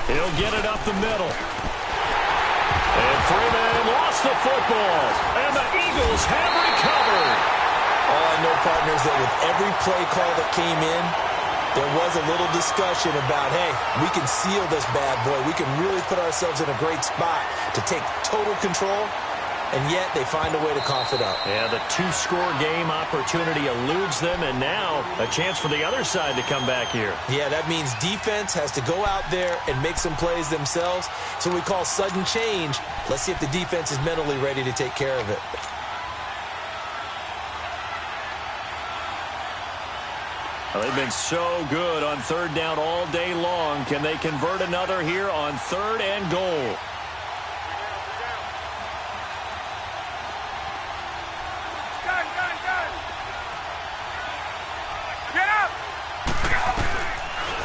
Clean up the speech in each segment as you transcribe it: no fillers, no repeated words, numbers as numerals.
He'll get it up the middle. And Freeman lost the football. And the Eagles have recovered. Oh, I know, partners, that with every play call that came in, there was a little discussion about, hey, we can seal this bad boy. We can really put ourselves in a great spot to take total control, and yet they find a way to cough it up. Yeah, the two-score game opportunity eludes them, and now a chance for the other side to come back here. Yeah, that means defense has to go out there and make some plays themselves. So we call sudden change. Let's see if the defense is mentally ready to take care of it. Well, they've been so good on third down all day long. Can they convert another here on 3rd and goal?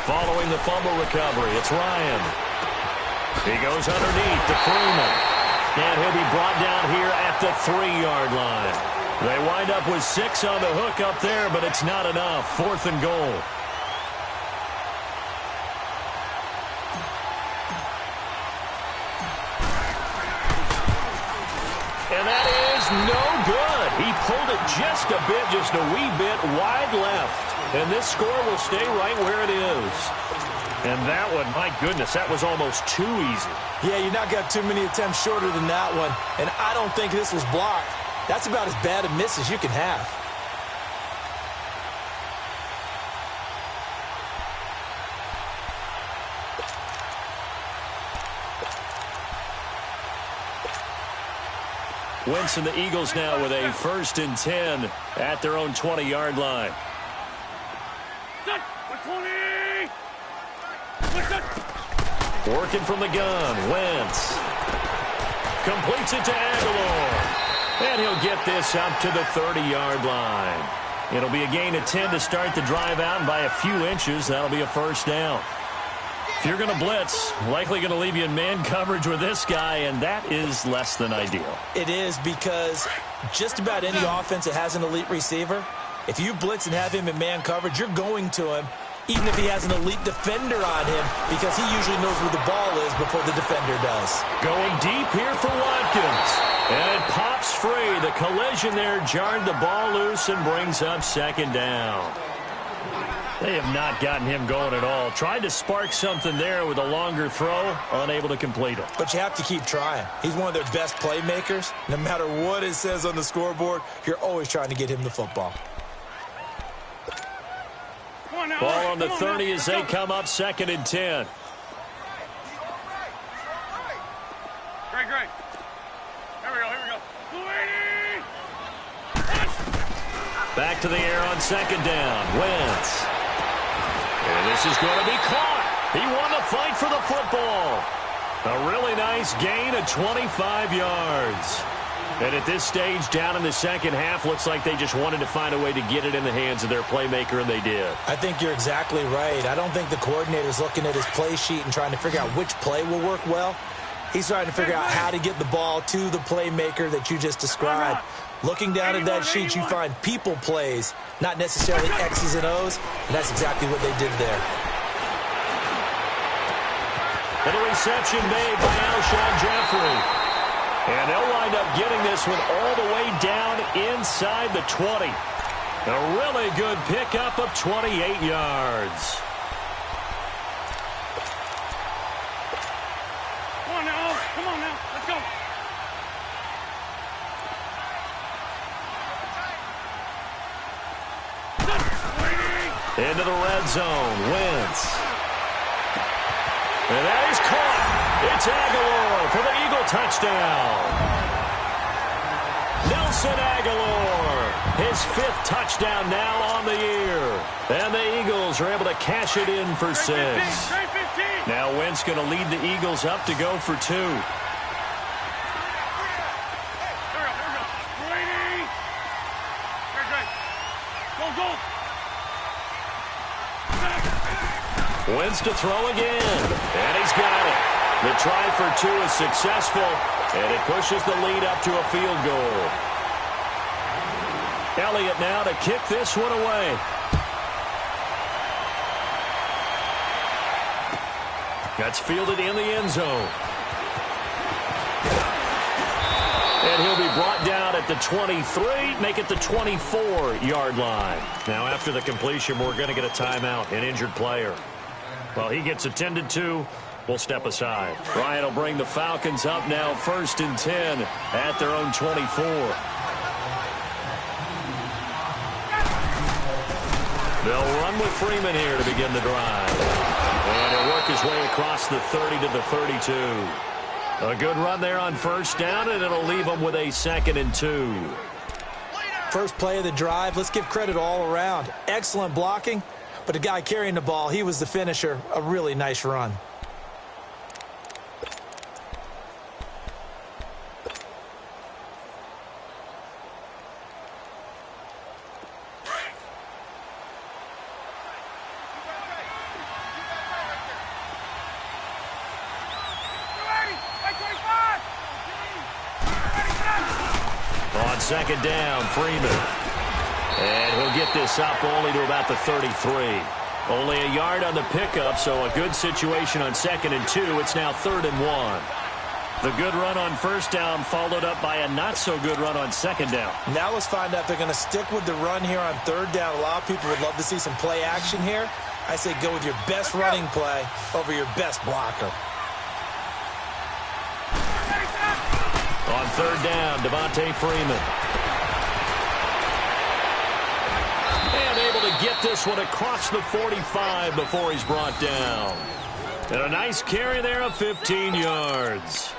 Following the fumble recovery, it's Ryan. He goes underneath to Freeman. And he'll be brought down here at the 3-yard line. They wind up with 6 on the hook up there, but it's not enough. 4th and goal. And that is no good. He pulled it just a wee bit wide left. And this score will stay right where it is. And that one, my goodness, that was almost too easy. Yeah, you're not got too many attempts shorter than that one. And I don't think this was blocked. That's about as bad a miss as you can have. Wentz and the Eagles now with a 1st and 10 at their own 20-yard line. Working from the gun, Wentz. Completes it to Aguilar. And he'll get this up to the 30-yard line. It'll be a gain of 10 to start the drive out, and by a few inches, that'll be a 1st down. If you're going to blitz, likely going to leave you in man coverage with this guy, and that is less than ideal. It is, because just about any offense that has an elite receiver, if you blitz and have him in man coverage, you're going to him, even if he has an elite defender on him, because he usually knows where the ball is before the defender does. Going deep here for Watkins. And it pops free. The collision there jarred the ball loose and brings up 2nd down. They have not gotten him going at all. Tried to spark something there with a longer throw, unable to complete it. But you have to keep trying. He's one of their best playmakers. No matter what it says on the scoreboard, you're always trying to get him the football. Ball on the 30 as they come up 2nd and 10. Great. Here we go. Back to the air on 2nd down. Wentz. And this is going to be caught. He won the fight for the football. A really nice gain of 25 yards. And at this stage, down in the second half, looks like they just wanted to find a way to get it in the hands of their playmaker, and they did. I think you're exactly right. I don't think the coordinator's looking at his play sheet and trying to figure out which play will work well. He's trying to figure out how to get the ball to the playmaker that you just described. Looking down at that sheet, you find people plays, not necessarily X's and O's, and that's exactly what they did there. And a reception made by Alshon Jeffrey. And they'll wind up getting this one all the way down inside the 20. A really good pickup of 28 yards. Come on now, let's go. Into the red zone, Wentz. And that is caught. It's Aguilar for the Eagle touchdown. Nelson Aguilar, his 5th touchdown now on the year. And the Eagles are able to cash it in for 6. Now Wentz going to lead the Eagles up to go for 2. Wentz to throw again, and he's got it. The try for 2 is successful, and it pushes the lead up to a field goal. Elliott now to kick this one away. That's fielded in the end zone. And he'll be brought down at the 23, make it the 24-yard line. Now, after the completion, we're going to get a timeout, an injured player. Well, he gets attended to. We'll step aside. Ryan will bring the Falcons up now, 1st and 10 at their own 24. They'll run with Freeman here to begin the drive. And he'll work his way across the 30 to the 32. A good run there on 1st down, and it'll leave them with a 2nd and 2. First play of the drive, let's give credit all around. Excellent blocking, but the guy carrying the ball, he was the finisher. A really nice run. On 2nd down, Freeman. And he'll get this up only to about the 33. Only a yard on the pickup, so a good situation on 2nd and 2. It's now 3rd and 1. The good run on 1st down followed up by a not-so-good run on 2nd down. Now let's find out if they're going to stick with the run here on 3rd down. A lot of people would love to see some play action here. I say go with your best running play over your best blocker. On 3rd down, Devontae Freeman. And able to get this one across the 45 before he's brought down. And a nice carry there of 15 yards.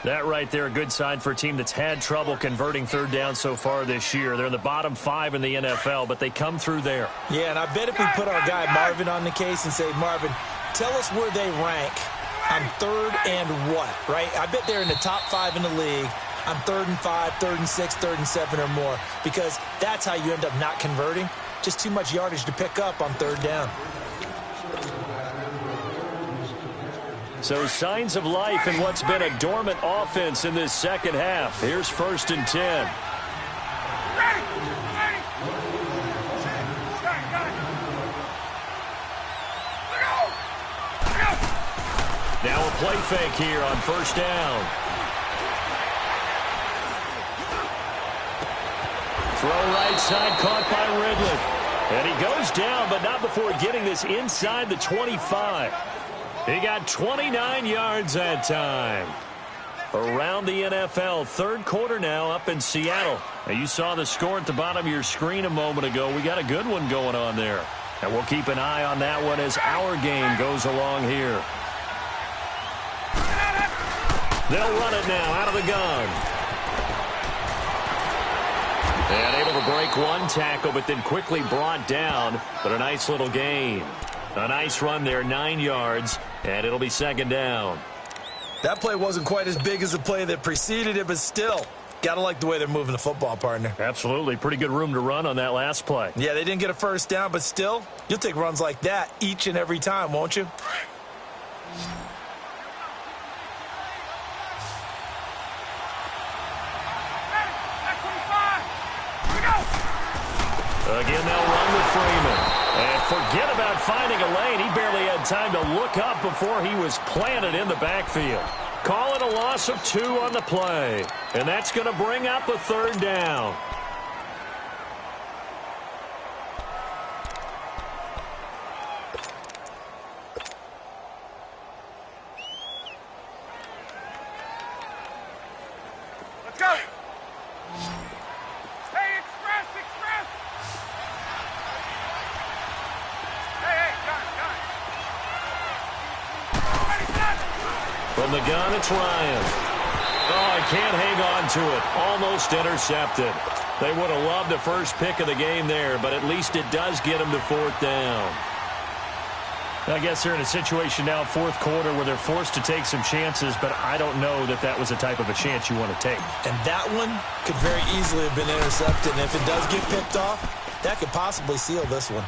That right there, a good sign for a team that's had trouble converting 3rd down so far this year. They're in the bottom 5 in the NFL, but they come through there. Yeah, and I bet if we put our guy Marvin on the case and say, Marvin, tell us where they rank on 3rd and what, right? I bet they're in the top 5 in the league on 3rd and 5, 3rd and 6, 3rd and 7 or more, because that's how you end up not converting. Just too much yardage to pick up on 3rd down. So signs of life in what's been a dormant offense in this second half. Here's 1st and 10. Now a play fake here on 1st down. Throw right side, caught by Ridley. And he goes down, but not before getting this inside the 25. He got 29 yards that time. Around the NFL, 3rd quarter now up in Seattle. Now you saw the score at the bottom of your screen a moment ago. We got a good one going on there. And we'll keep an eye on that one as our game goes along here. They'll run it now out of the gun. And able to break one tackle, but then quickly brought down. But a nice little gain. A nice run there, 9 yards, and it'll be 2nd down. That play wasn't quite as big as the play that preceded it, but still, gotta like the way they're moving the football, partner. Absolutely. Pretty good room to run on that last play. Yeah, they didn't get a 1st down, but still, you'll take runs like that each and every time, won't you? Again, they'll run with Freeman. And forget about finding a lane. He barely had time to look up before he was planted in the backfield. Call it a loss of 2 on the play. And that's going to bring up a 3rd down. Let's go. Hey, express. Hey, gun. From the gun, it's Ryan. Oh, he can't hang on to it. Almost intercepted. They would have loved the first pick of the game there, but at least it does get them to 4th down. I guess they're in a situation now, 4th quarter, where they're forced to take some chances, but I don't know that that was the type of a chance you want to take. And that one could very easily have been intercepted, and if it does get picked off, that could possibly seal this one.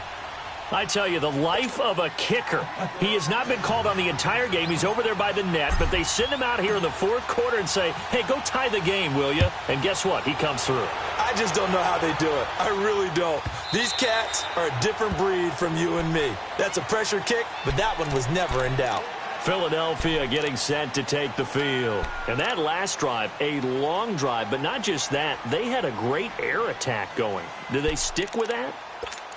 I tell you, the life of a kicker. He has not been called on the entire game. He's over there by the net, but they send him out here in the 4th quarter and say, hey, go tie the game, will you? And guess what? He comes through. I just don't know how they do it. I really don't. These cats are a different breed from you and me. That's a pressure kick, but that one was never in doubt. Philadelphia getting set to take the field. And that last drive, a long drive, but not just that. They had a great air attack going. Do they stick with that?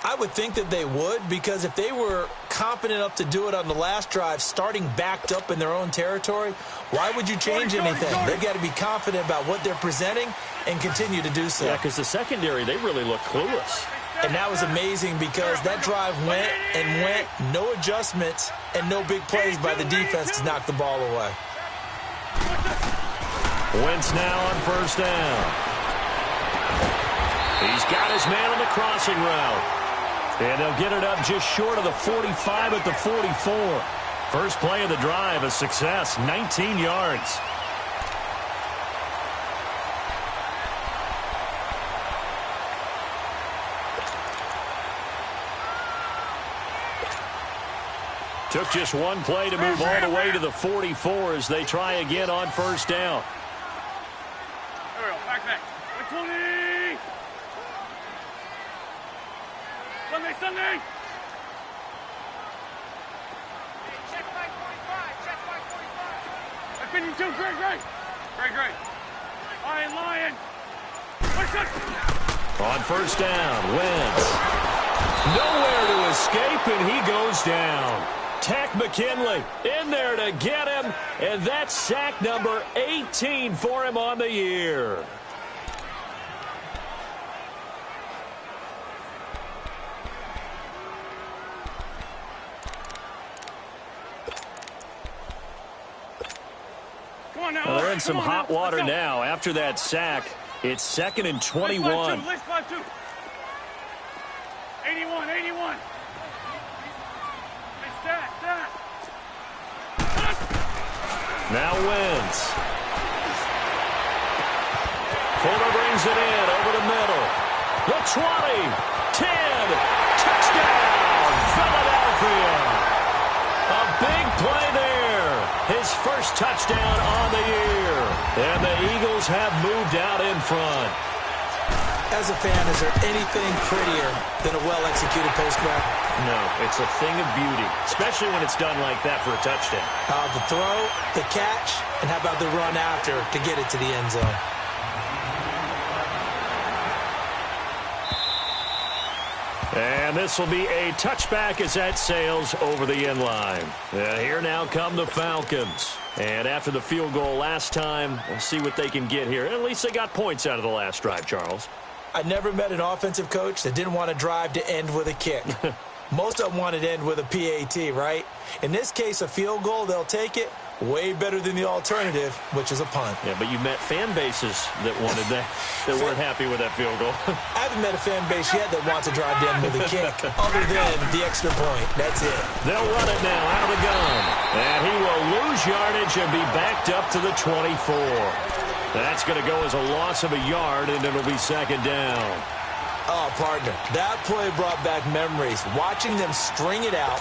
I would think that they would, because if they were confident enough to do it on the last drive, starting backed up in their own territory, why would you change anything? They've got to be confident about what they're presenting and continue to do so. Yeah, because the secondary, they really look clueless. And that was amazing because that drive went and went, no adjustments and no big plays by the defense to knock the ball away. Wentz now on first down. He's got his man on the crossing route. And they'll get it up just short of the 45 at the 44. First play of the drive, a success, 19 yards. Took just one play to move all the way to the 44 as they try again on first down. There we go. Back. 20. Sunday. Check by 45. I've been too. Great. Lion. On first down, Wentz. Nowhere to escape, and he goes down. Tech McKinley in there to get him, and that's sack number 18 for him on the year. Well, they're in some hot water now. After that sack, it's 2nd and 21. 81. Now Wentz. Fuller brings it in over the middle. The 20, 10, touchdown, Philadelphia. A big play there. His first touchdown on the year. And the Eagles have moved out in front. As a fan, is there anything prettier than a well-executed post grab? No, it's a thing of beauty, especially when it's done like that for a touchdown. The throw, the catch, and how about the run after to get it to the end zone? And this will be a touchback as that sails over the end line. Here now come the Falcons. And after the field goal last time, we'll see what they can get here. At least they got points out of the last drive, Charles. I never met an offensive coach that didn't want to drive to end with a kick. Most of them wanted to end with a PAT, right? In this case, a field goal, they'll take it. Way better than the alternative, which is a punt. Yeah, but you met fan bases that wanted that, that weren't happy with that field goal. I haven't met a fan base yet that wants to drive down with a kick, other than the extra point. That's it. They'll run it now out of the gun. And he will lose yardage and be backed up to the 24. That's going to go as a loss of a yard, and it'll be 2nd down. Oh, partner, that play brought back memories. Watching them string it out,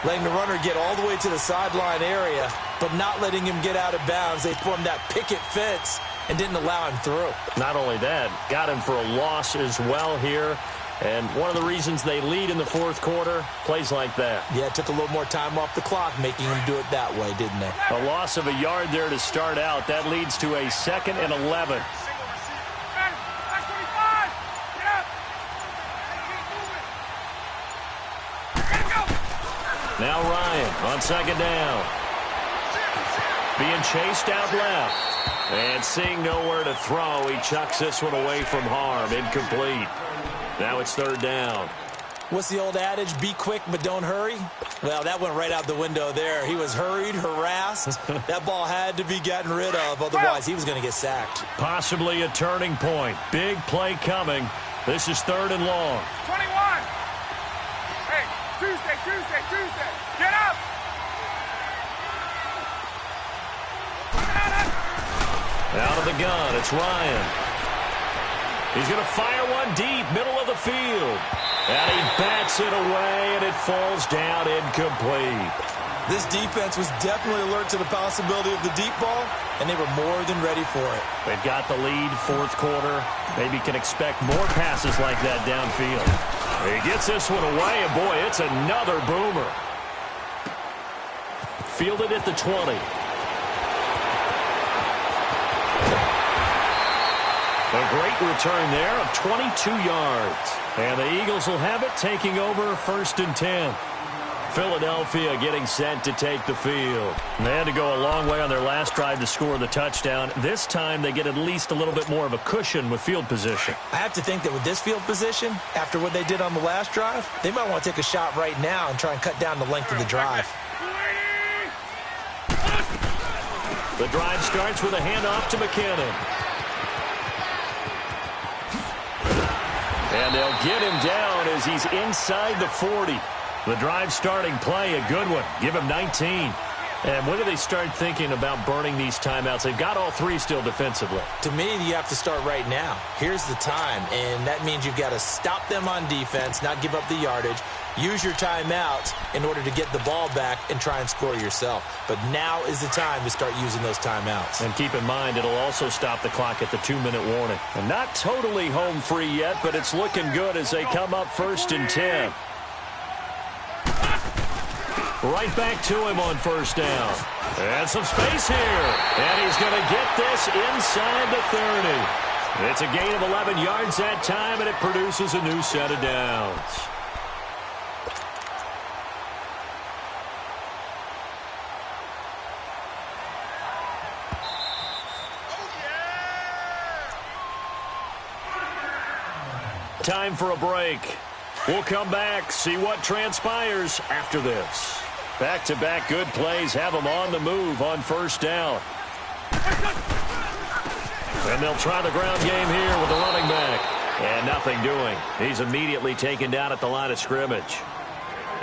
letting the runner get all the way to the sideline area, but not letting him get out of bounds. They formed that picket fence and didn't allow him through. Not only that, got him for a loss as well here. And one of the reasons they lead in the fourth quarter, plays like that. Yeah, it took a little more time off the clock, making him do it that way, didn't they? A loss of a yard there to start out. That leads to a 2nd and 11. Now Ryan on 2nd down. Being chased out left. And seeing nowhere to throw, he chucks this one away from harm. Incomplete. Now it's 3rd down. What's the old adage? Be quick, but don't hurry? Well, that went right out the window there. He was hurried, harassed. That ball had to be gotten rid of. Otherwise, he was going to get sacked. Possibly a turning point. Big play coming. This is 3rd and long. 21. Hey, Tuesday. Get up. Out of the gun, it's Ryan. He's going to fire one deep, middle of the field. And he bats it away, and it falls down incomplete. This defense was definitely alert to the possibility of the deep ball, and they were more than ready for it. They've got the lead, fourth quarter. Maybe can expect more passes like that downfield. He gets this one away, and boy, it's another boomer. fielded at the 20. A great return there of 22 yards. And the Eagles will have it, taking over 1st and 10. Philadelphia getting set to take the field. And they had to go a long way on their last drive to score the touchdown. This time they get at least a little bit more of a cushion with field position. I have to think that with this field position, after what they did on the last drive, they might want to take a shot right now and try and cut down the length of the drive. The drive starts with a handoff to McKinnon. And they'll get him down as he's inside the 40. The drive starting play, a good one. Give him 19. And when do they start thinking about burning these timeouts? They've got all 3 still defensively. To me, you have to start right now. Here's the time, and that means you've got to stop them on defense, not give up the yardage, use your timeouts in order to get the ball back and try and score yourself. But now is the time to start using those timeouts. And keep in mind, it'll also stop the clock at the 2-minute warning. And not totally home free yet, but it's looking good as they come up 1st and 10. Right back to him on 1st down. And some space here. And he's going to get this inside the 30. It's a gain of 11 yards that time, and it produces a new set of downs. Time for a break. We'll come back, see what transpires after this. Back-to-back good plays have them on the move on 1st down. And they'll try the ground game here with the running back. And nothing doing. He's immediately taken down at the line of scrimmage.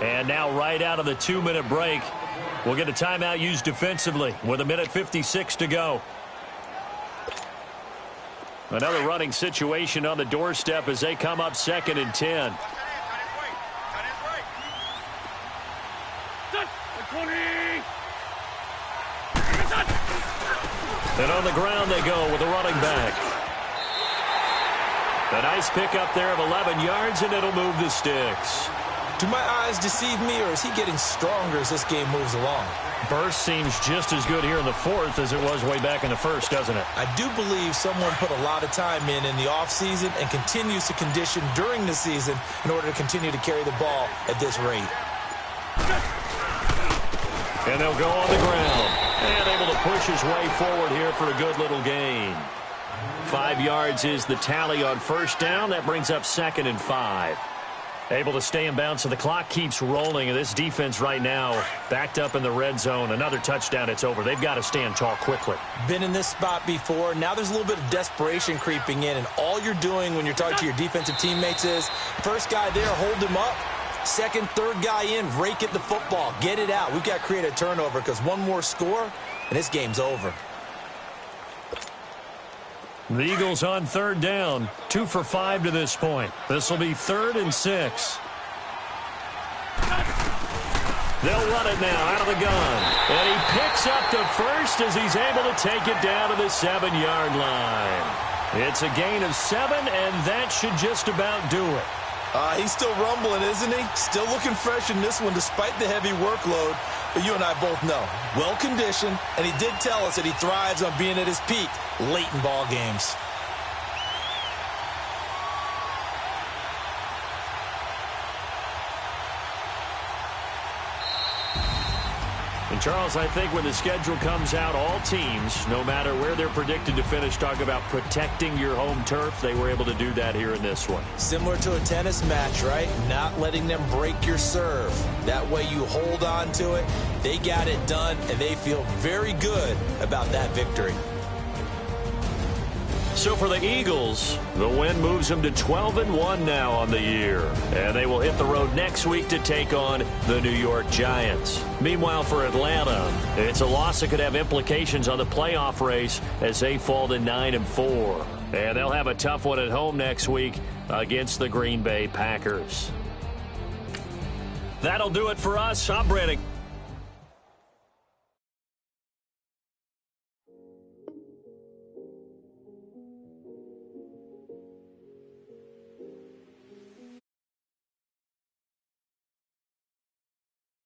And now right out of the 2-minute break, we'll get a timeout used defensively with 1:56 to go. Another running situation on the doorstep as they come up 2nd and 10. And on the ground they go with a running back. A nice pickup there of 11 yards, and it'll move the sticks. Do my eyes deceive me, or is he getting stronger as this game moves along? Burst seems just as good here in the 4th as it was way back in the 1st, doesn't it? I do believe someone put a lot of time in the offseason and continues to condition during the season in order to continue to carry the ball at this rate. And they'll go on the ground. And able to push his way forward here for a good little gain. 5 yards is the tally on 1st down. That brings up 2nd and 5. Able to stay in bounds, so the clock keeps rolling. And this defense right now backed up in the red zone. Another touchdown, it's over. They've got to stand tall quickly. Been in this spot before. Now there's a little bit of desperation creeping in. And all you're doing when you're talking to your defensive teammates is, first guy there, hold him up. Second, third guy in, rake at the football. Get it out. We've got to create a turnover because one more score, and this game's over. The Eagles on 3rd down. 2 for 5 to this point. This will be 3rd and 6. They'll run it now out of the gun. And he picks up the first as he's able to take it down to the 7-yard line. It's a gain of 7, and that should just about do it. He's still rumbling, isn't he? Still looking fresh in this one despite the heavy workload. But you and I both know, well-conditioned, and he did tell us that he thrives on being at his peak late in ball games. And, Charles, I think when the schedule comes out, all teams, no matter where they're predicted to finish, talk about protecting your home turf. They were able to do that here in this one. Similar to a tennis match, right? Not letting them break your serve. That way you hold on to it. They got it done, and they feel very good about that victory. So for the Eagles, the win moves them to 12-1 now on the year. And they will hit the road next week to take on the New York Giants. Meanwhile, for Atlanta, it's a loss that could have implications on the playoff race as they fall to 9-4. And they'll have a tough one at home next week against the Green Bay Packers. That'll do it for us. I'm Brandon.